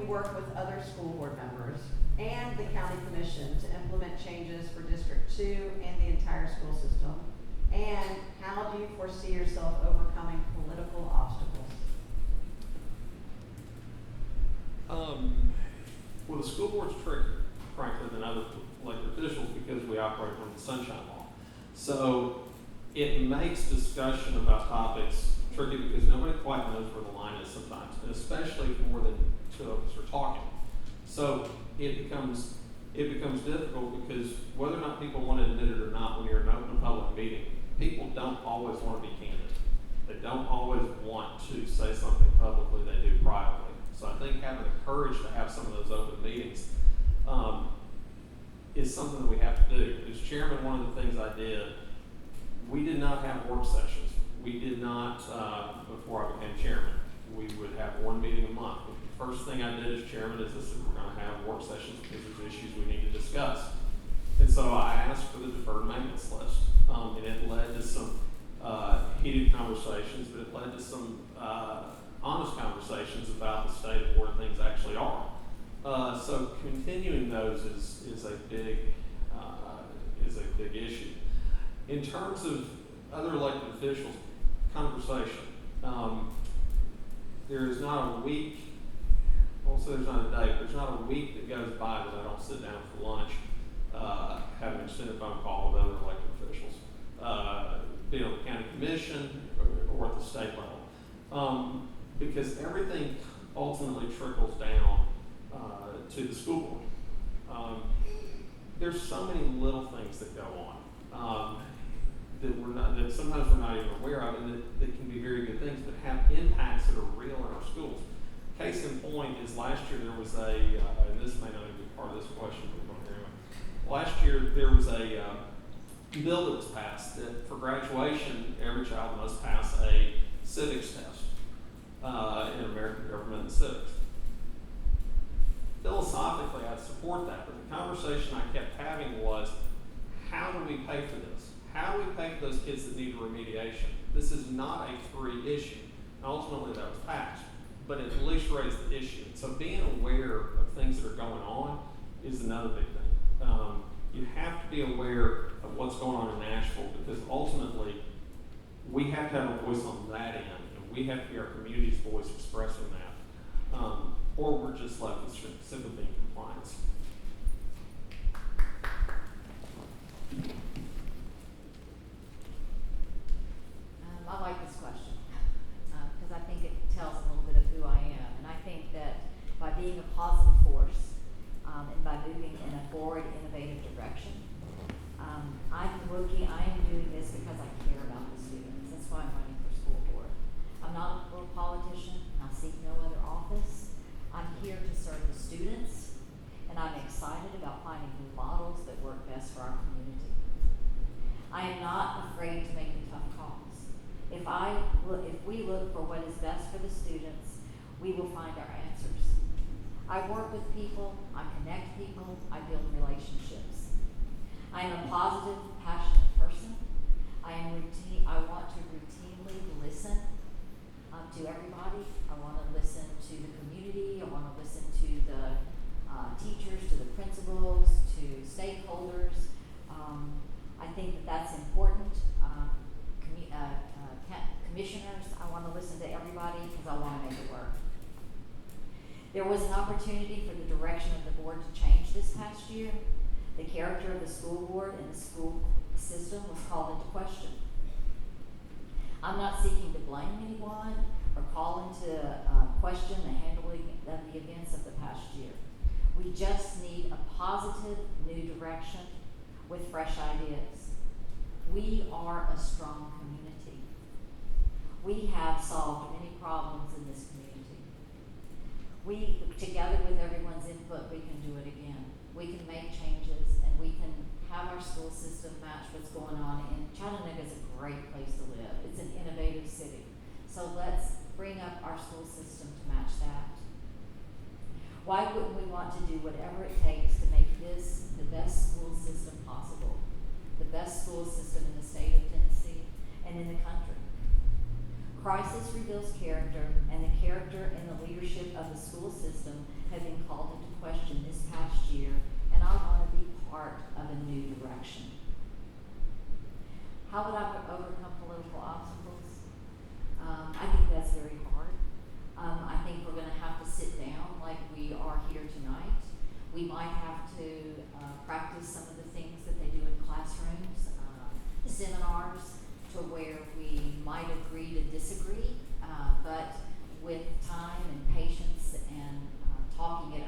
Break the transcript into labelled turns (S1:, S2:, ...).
S1: work with other school board members and the county commission to implement changes for District 2 and the entire school system? And how do you foresee yourself overcoming political obstacles?
S2: Well, the school board's trickier, frankly, than other elected officials because we operate under the Sunshine Law. So it makes discussion about topics tricky because nobody quite knows where the line is sometimes, and especially if more than two of us are talking. So it becomes difficult because whether or not people want to admit it or not, when you're in an open public meeting, people don't always want to be candid. They don't always want to say something publicly they do privately. So I think having the courage to have some of those open meetings is something that we have to do. As chairman, one of the things I did, we did not have work sessions. We did not, before I became chairman, we would have one meeting a month. The first thing I did as chairman is I said, we're going to have work sessions because there's issues we need to discuss. And so I asked for the deferred maintenance list. And it led to some heated conversations, but it led to some honest conversations about the state of where things actually are. So continuing those is a big issue. In terms of other elected officials, conversation. There is not a week, also there's not a day, but there's not a week that goes by that I don't sit down for lunch, have an extended phone call with other elected officials, be on the county commission or at the state level. Because everything ultimately trickles down to the school board. There's so many little things that go on that sometimes we're not even aware of, and that can be very good things, but have impacts that are real in our schools. Case in point is last year there was and this may not even be part of this question, but anyway. Last year there was a bill that was passed that for graduation, every child must pass a civics test in American government and civics. Philosophically, I'd support that, but the conversation I kept having was, how do we pay for this? How do we pay for those kids that need remediation? This is not a free issue. And ultimately, that was passed, but it at least raised the issue. So being aware of things that are going on is another big thing. You have to be aware of what's going on in Nashville because ultimately, we have to have a voice on that end, and we have to be our community's voice expressing that. Or we're just left with sympathy and compliance.
S3: I like this question because I think it tells a little bit of who I am. And I think that by being a positive force and by moving in a forward, innovative direction, I am doing this because I care about the students. That's why I'm running for school board. I'm not a politician. I seek no other office. I'm here to serve the students, and I'm excited about finding new models that work best for our community. I am not afraid to make the tough calls. If we look for what is best for the students, we will find our answers. I work with people, I connect people, I build relationships. I am a positive, passionate person. I want to routinely listen to everybody. I want to listen to the community. I want to listen to the teachers, to the principals, to stakeholders. I think that that's important. Commissioners, I want to listen to everybody because I want to make it work. There was an opportunity for the direction of the board to change this past year. The character of the school board and the school system was called into question. I'm not seeking to blame anyone or call into question the handling of the events of the past year. We just need a positive new direction with fresh ideas. We are a strong community. We have solved many problems in this community. Together with everyone's input, we can do it again. We can make changes and we can have our school system match what's going on. And Chattanooga is a great place to live. It's an innovative city. So let's bring up our school system to match that. Why wouldn't we want to do whatever it takes to make this the best school system possible? The best school system in the state of Tennessee and in the country. Crisis reveals character, and the character and the leadership of the school system have been called into question this past year, and I want to be part of a new direction. How would I overcome political obstacles? I think that's very hard. I think we're going to have to sit down like we are here tonight. We might have to practice some of the things that they do in classrooms, seminars, to where we might agree to disagree, but with time and patience and talking it